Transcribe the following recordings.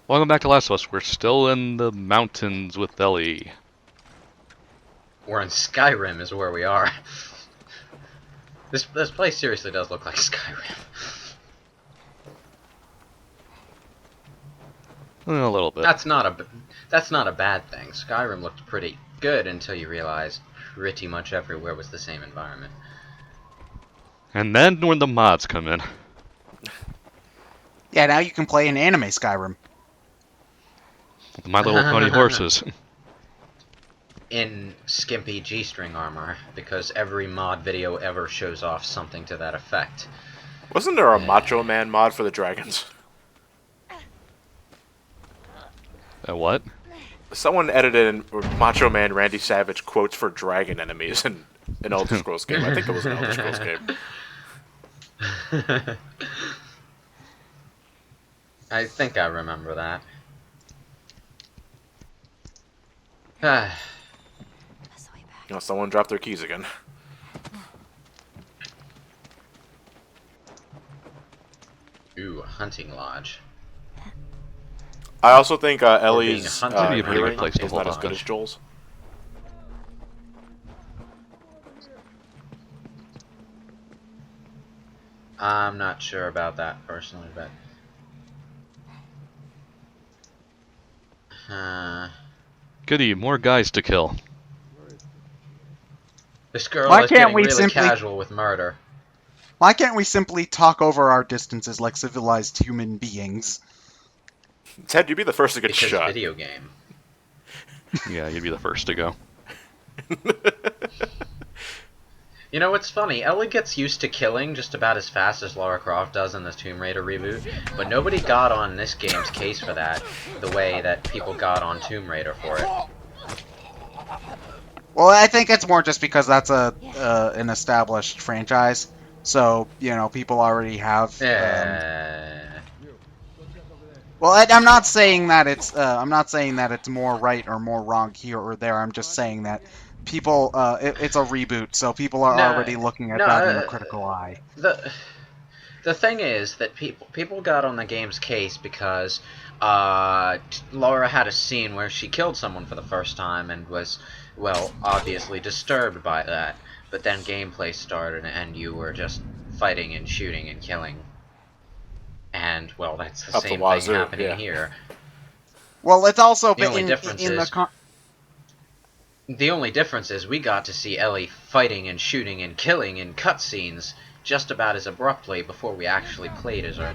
Welcome back to Last of Us. We're still in the mountains with Ellie. We're in Skyrim is where we are. This place seriously does look like Skyrim. A little bit. That's not a bad thing. Skyrim looked pretty good until you realize pretty much everywhere was the same environment. And then when the mods come in. Yeah, now you can play an anime Skyrim. My Little Pony horses. In skimpy G-string armor, because every mod video ever shows off something to that effect. Wasn't there a Macho Man mod for the dragons? What? Someone edited in Macho Man Randy Savage quotes for dragon enemies in an Elder Scrolls game. I think it was an Elder Scrolls game. I think I remember that. You know, someone dropped their keys again. Ooh, a hunting lodge. I also think Ellie's hunted would be a pretty healing good place to is hold not as good on. as Joel's. I'm not sure about that personally, but Goody, more guys to kill. this girl Why is can't getting we really simply- casual with murder. Why can't we simply talk over our distances like civilized human beings? Ted, you'd be the first to get Because shot. video game. Yeah, you'd be the first to go. You know what's funny? Ellie gets used to killing just about as fast as Lara Croft does in this Tomb Raider reboot, but nobody got on this game's case for that the way that people got on Tomb Raider for it. Well, I think it's more just because that's an established franchise, so you know people already have. Well, I'm not saying that it's more right or more wrong here or there. I'm just saying that people, it's a reboot, so people are already looking at that in a critical eye. The thing is that people got on the game's case because Laura had a scene where she killed someone for the first time and was, well, obviously disturbed by that. But then gameplay started and you were just fighting and shooting and killing. And, well, that's the Up the same wazoo, thing happening yeah. here. Well, it's also The only difference is the only difference is we got to see Ellie fighting and shooting and killing in cutscenes just about as abruptly before we actually played as her.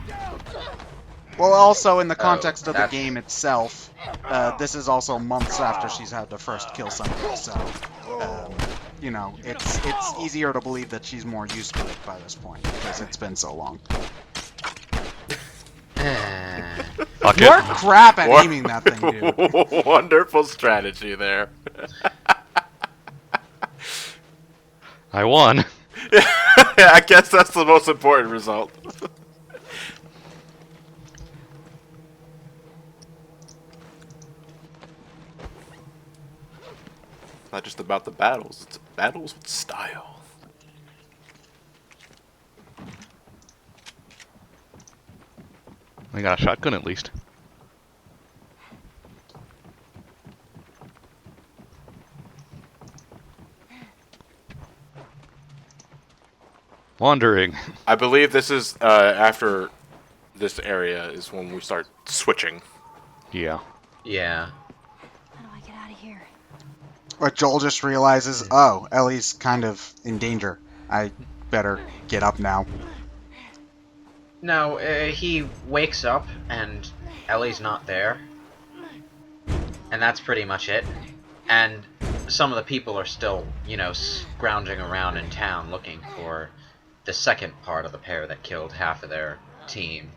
Well, also in the context of the that's- game itself, this is also months after she's had to first kill somebody, so you know, it's easier to believe that she's more used to it by this point because it's been so long. Fuck You're it. crap at aiming that thing, dude. Wonderful strategy there. I won. I guess that's the most important result. Not just about the battles, it's battles with style. I got a shotgun at least. Wandering. I believe this is after this area is when we start switching. Yeah. Yeah. How do I get out of here? But Joel just realizes, oh, Ellie's kind of in danger. I better get up now. No, he wakes up and Ellie's not there. And that's pretty much it. And some of the people are still, you know, scrounging around in town looking for the second part of the pair that killed half of their team.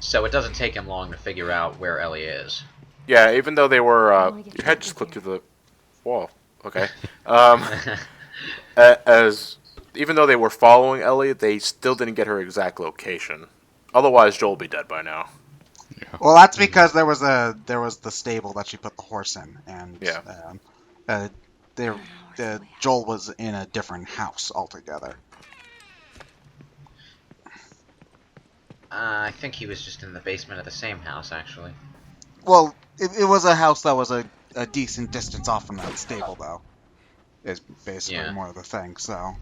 So it doesn't take him long to figure out where Ellie is. Yeah, even though they were your head just clipped through the wall. Okay. Even though they were following Ellie, they still didn't get her exact location. Otherwise, Joel would be dead by now. Yeah. Well, that's because there was the stable that she put the horse in, and Yeah. Joel was in a different house altogether. I think he was just in the basement of the same house, actually. Well, it was a house that was a decent distance off from that stable, though. Is basically Yeah. more of the thing, so.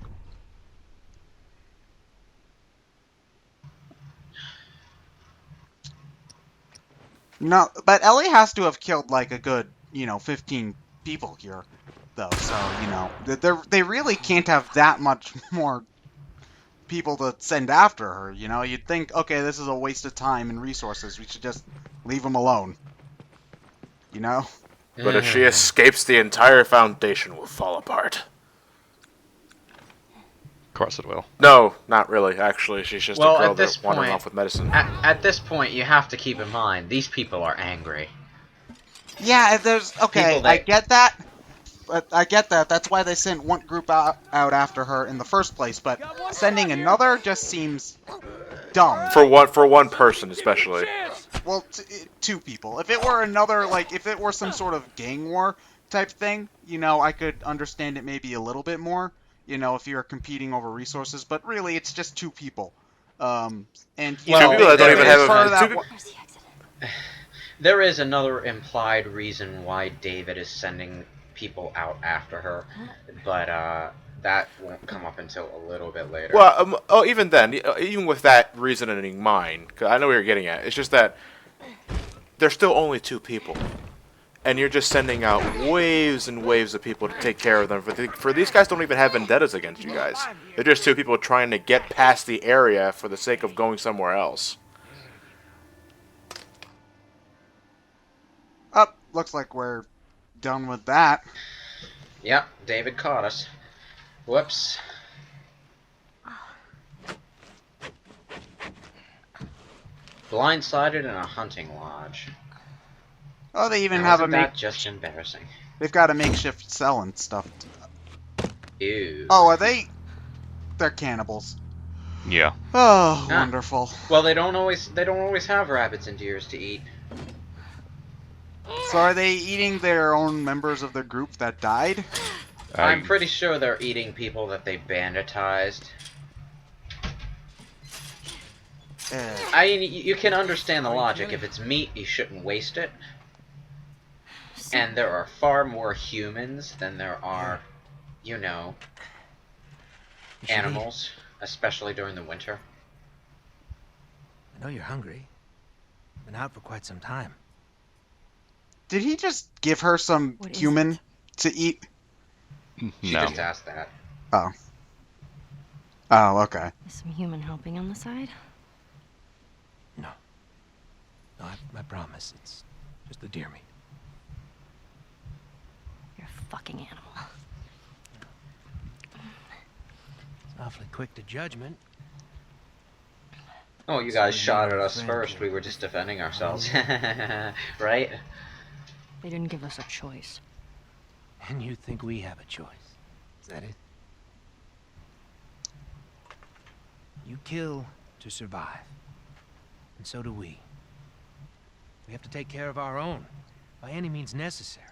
No, but Ellie has to have killed like a good, 15 people here, though. So, they really can't have that much more people to send after her. You'd think, okay, this is a waste of time and resources. We should just leave them alone. But if she escapes, the entire Foundation will fall apart. Of course it will. No, not really. Actually, she's just a girl at this that's wandering point, off with medicine. At this point, you have to keep in mind these people are angry. Yeah, okay. I get that. But I get that. That's why they sent one group out after her in the first place. But sending another just seems dumb. For one person, especially. Well, two people. If it were another, if it were some sort of gang war type thing, I could understand it maybe a little bit more. If you're competing over resources. But really, it's just two people. And two people that don't even have There is another implied reason why David is sending people out after her, but that won't come up until a little bit later. Well, even then, even with that reasoning in mind, 'cause I know what you're getting at. It's just that there's still only two people, and you're just sending out waves and waves of people to take care of them. For these guys, don't even have vendettas against you guys. They're just two people trying to get past the area for the sake of going somewhere else. Looks like we're done with that. Yep, David caught us. Whoops. Blindsided in a hunting lodge. Oh, they even Now, have a isn't that just embarrassing? They've got a makeshift cell and stuff. Ew. Oh, are they? They're cannibals. Yeah. Oh, wonderful. Well, they don't always have rabbits and deers to eat. So are they eating their own members of their group that died? I'm pretty sure they're eating people that they banditized. I mean, you can understand the logic. If it's meat, you shouldn't waste it. And there are far more humans than there are, animals, especially during the winter. I know you're hungry. Been out for quite some time. Did he just give her some human to eat? She No. just asked that. Oh. Oh, okay. Is some human helping on the side? No. No, I promise. It's just the deer meat. You're a fucking animal. It's awfully quick to judgment. Oh, you guys shot at us first. We were just defending ourselves. Right? They didn't give us a choice. And you think we have a choice. Is that it? You kill to survive. And so do we. We have to take care of our own, by any means necessary.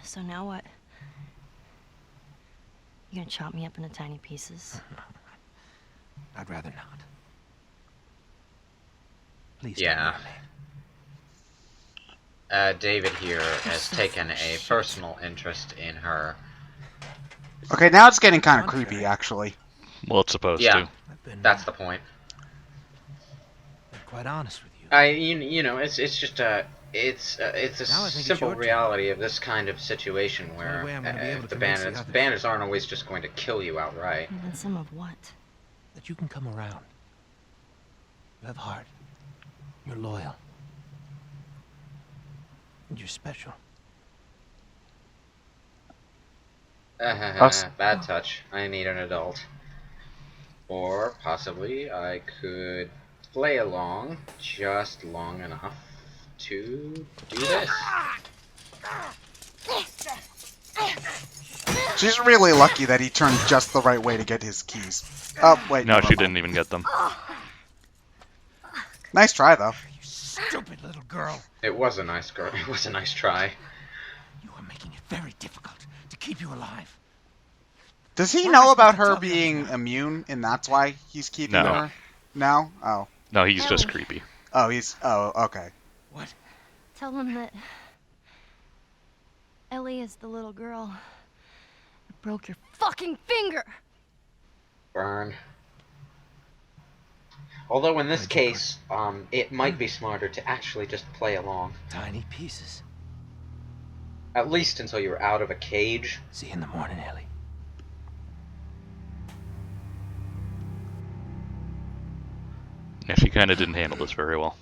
So now what? You gonna chop me up into tiny pieces? I'd rather not. Please Yeah. don't. David here has taken a personal interest in her. Okay, now it's getting kind of creepy, actually. Well, it's supposed Yeah. to. That's the point. I'm quite honest with you. It's just a simple reality of this kind of situation where the bandits aren't always just going to kill you outright. And then some of what? That you can come around. You have heart. You're loyal. And you're special. Bad touch. I need an adult. Or possibly I could play along just long enough to do this. She's really lucky that he turned just the right way to get his keys. Oh, wait. No, never she mind. didn't even get them. Nice try, though. You stupid little girl. It was a nice girl. It was a nice try. You are making it very difficult to keep you alive. Does he We're know supposed about to her tell the others being now. immune, and that's why he's keeping No. her? No? Oh. No, he's just Ellie. creepy. Oh, he's... Oh, okay. What? Tell them that Ellie is the little girl that broke your fucking finger. Burn. Although in this case, it might be smarter to actually just play along. Tiny pieces. At least until you're out of a cage. See you in the morning, Ellie. Yeah, she kind of didn't handle this very well.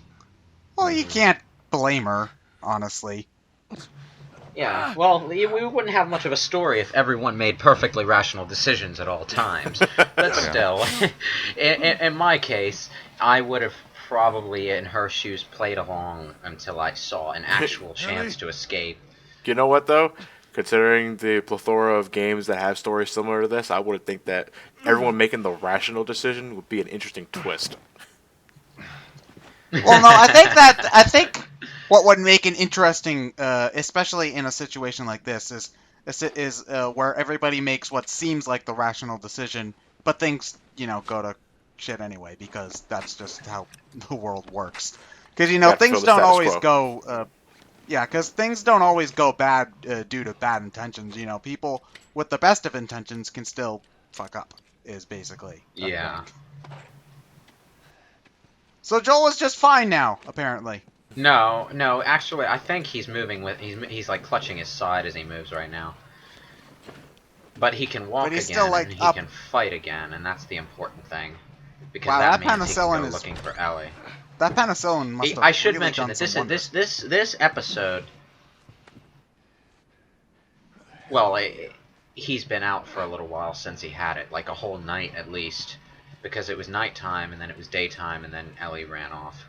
Well, you can't blame her, honestly. Yeah, well, we wouldn't have much of a story if everyone made perfectly rational decisions at all times. But still, in my case, I would have probably, in her shoes, played along until I saw an actual chance to escape. You know what, though? Considering the plethora of games that have stories similar to this, I would think that everyone making the rational decision would be an interesting twist. Well, no, I think what would make an interesting, especially in a situation like this, is where everybody makes what seems like the rational decision, but things, go to shit anyway, because that's just how the world works. Because things don't always go. Yeah, because things don't always go bad due to bad intentions. People with the best of intentions can still fuck up. Is basically the Yeah. point. So Joel is just fine now, apparently. No, actually, I think he's moving with... He's like clutching his side as he moves right now. But he can walk But he's again, still, like, and he up. can fight again, and that's the important thing. Because Wow, that that means he can penicillin go is- looking for Ellie. That penicillin must have I should really mention done that some wonders. this episode... Well, he's been out for a little while since he had it, like a whole night at least. Because it was nighttime, and then it was daytime, and then Ellie ran off.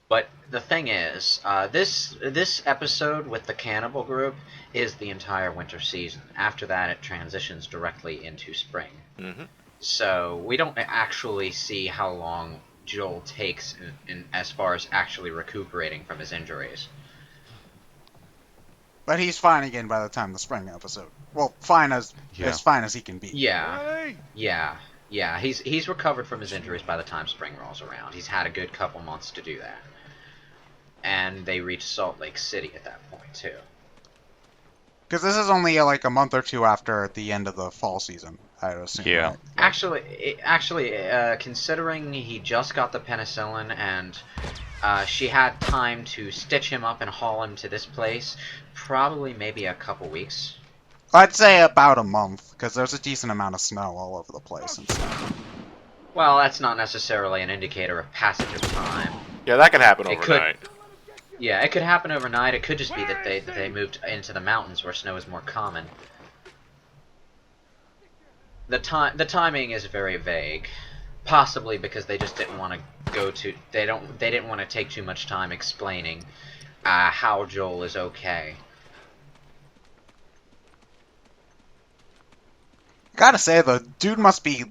But the thing is, this episode with the cannibal group is the entire winter season. After that, it transitions directly into spring. Mm-hmm. So we don't actually see how long Joel takes in as far as actually recuperating from his injuries. But he's fine again by the time the spring episode. Well, fine as he can be. Yeah. He's recovered from his injuries by the time spring rolls around. He's had a good couple months to do that. And they reach Salt Lake City at that point too. Because this is only like a month or two after the end of the fall season, I would assume. Yeah. Right? Actually, considering he just got the penicillin and she had time to stitch him up and haul him to this place, probably maybe a couple weeks. I'd say about a month, because there's a decent amount of snow all over the place and stuff. Well, that's not necessarily an indicator of passage of time. Yeah, that can happen It overnight. Yeah, it could happen overnight. It could just be that they moved into the mountains where snow is more common. The timing is very vague, possibly because they just didn't want to go to they didn't want to take too much time explaining how Joel is okay. Gotta say, the dude must be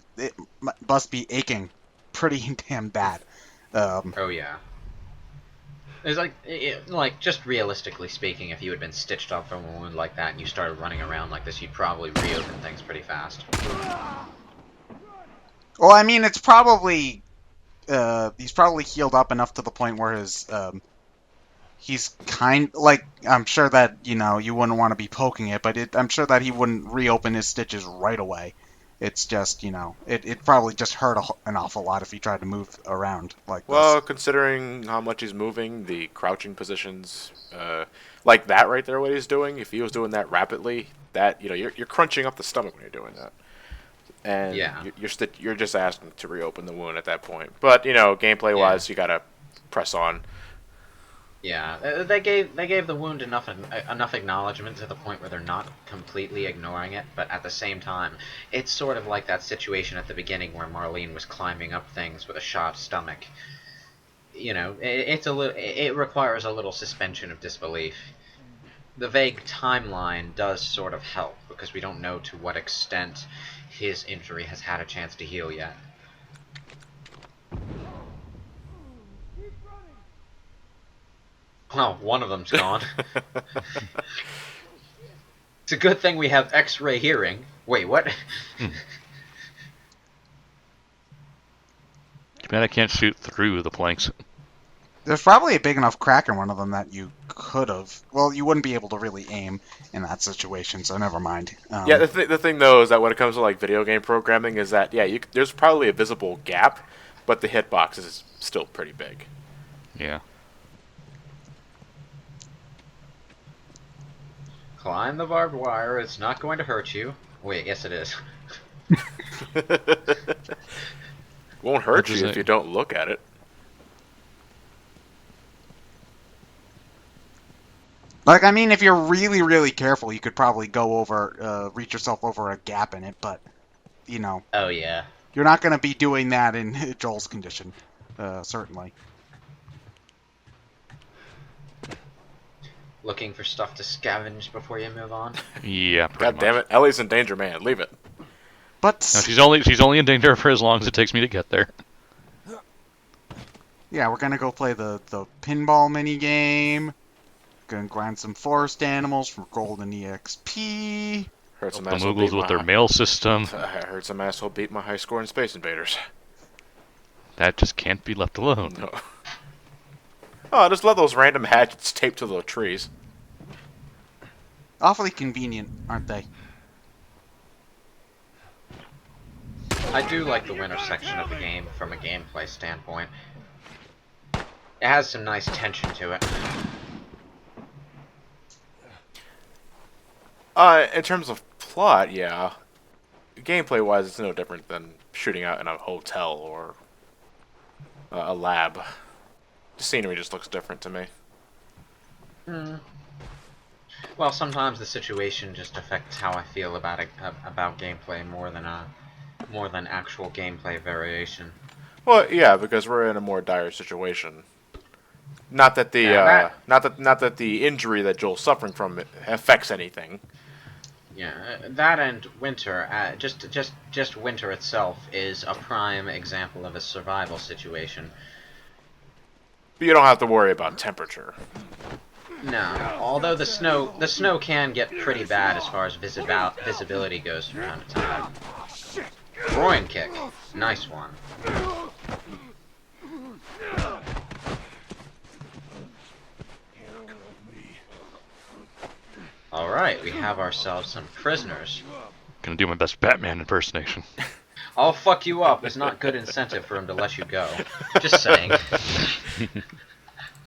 aching pretty damn bad. Oh yeah. It's like just realistically speaking, if you had been stitched up from a wound like that and you started running around like this, you'd probably reopen things pretty fast. Well, I mean, it's probably he's probably healed up enough to the point where he's I'm sure that you wouldn't want to be poking it, but I'm sure that he wouldn't reopen his stitches right away. It's just it probably just hurt an awful lot if he tried to move around like this. Well, considering how much he's moving, the crouching positions, like that right there, what he's doing, if he was doing that rapidly, that you're crunching up the stomach when you're doing that, and Yeah. you're just asking to reopen the wound at that point. But gameplay wise, you gotta press on. Yeah, they gave the wound enough acknowledgement to the point where they're not completely ignoring it, but at the same time, it's sort of like that situation at the beginning where Marlene was climbing up things with a shot stomach. It requires a little suspension of disbelief. The vague timeline does sort of help because we don't know to what extent his injury has had a chance to heal yet. Oh, one of them's gone. It's a good thing we have X-ray hearing. Wait, what? Too bad I can't shoot through the planks. There's probably a big enough crack in one of them that you could have. Well, you wouldn't be able to really aim in that situation, so never mind. Yeah, the thing though is that when it comes to like video game programming, is that there's probably a visible gap, but the hitbox is still pretty big. Yeah. Climb the barbed wire. It's not going to hurt you. Wait, yes it is. Won't hurt you if you don't look at it. Like, I mean, if you're really, really careful, you could probably go over, reach yourself over a gap in it, but, you know. Oh, yeah. You're not going to be doing that in Joel's condition, certainly. Looking for stuff to scavenge before you move on? Yeah, pretty God damn it, Ellie's in danger, man. Leave it. But No, she's only in danger for as long as it takes me to get there. yeah, we're gonna go play the pinball mini game. Gonna grind some forest animals for golden EXP. Heard some The asshole Moogles beat with their mail system. I heard some asshole beat my high score in Space Invaders. That just can't be left alone. No. Oh, just let those random hatchets taped to the trees. Awfully convenient, aren't they? I do like the winter section of the game from a gameplay standpoint. It has some nice tension to it. In terms of plot, yeah. Gameplay-wise, it's no different than shooting out in a hotel or a lab. The scenery just looks different to me. Well, sometimes the situation just affects how I feel about gameplay more than actual gameplay variation. Well, yeah, because we're in a more dire situation. Not that the not that the injury that Joel's suffering from affects anything. Yeah, that and winter, just winter itself is a prime example of a survival situation. But you don't have to worry about temperature. No, although the snow can get pretty bad as far as visibility goes from time to time. Groin kick, nice one. Alright, we have ourselves some prisoners. Gonna do my best Batman impersonation. I'll fuck you up is not good incentive for him to let you go. Just saying.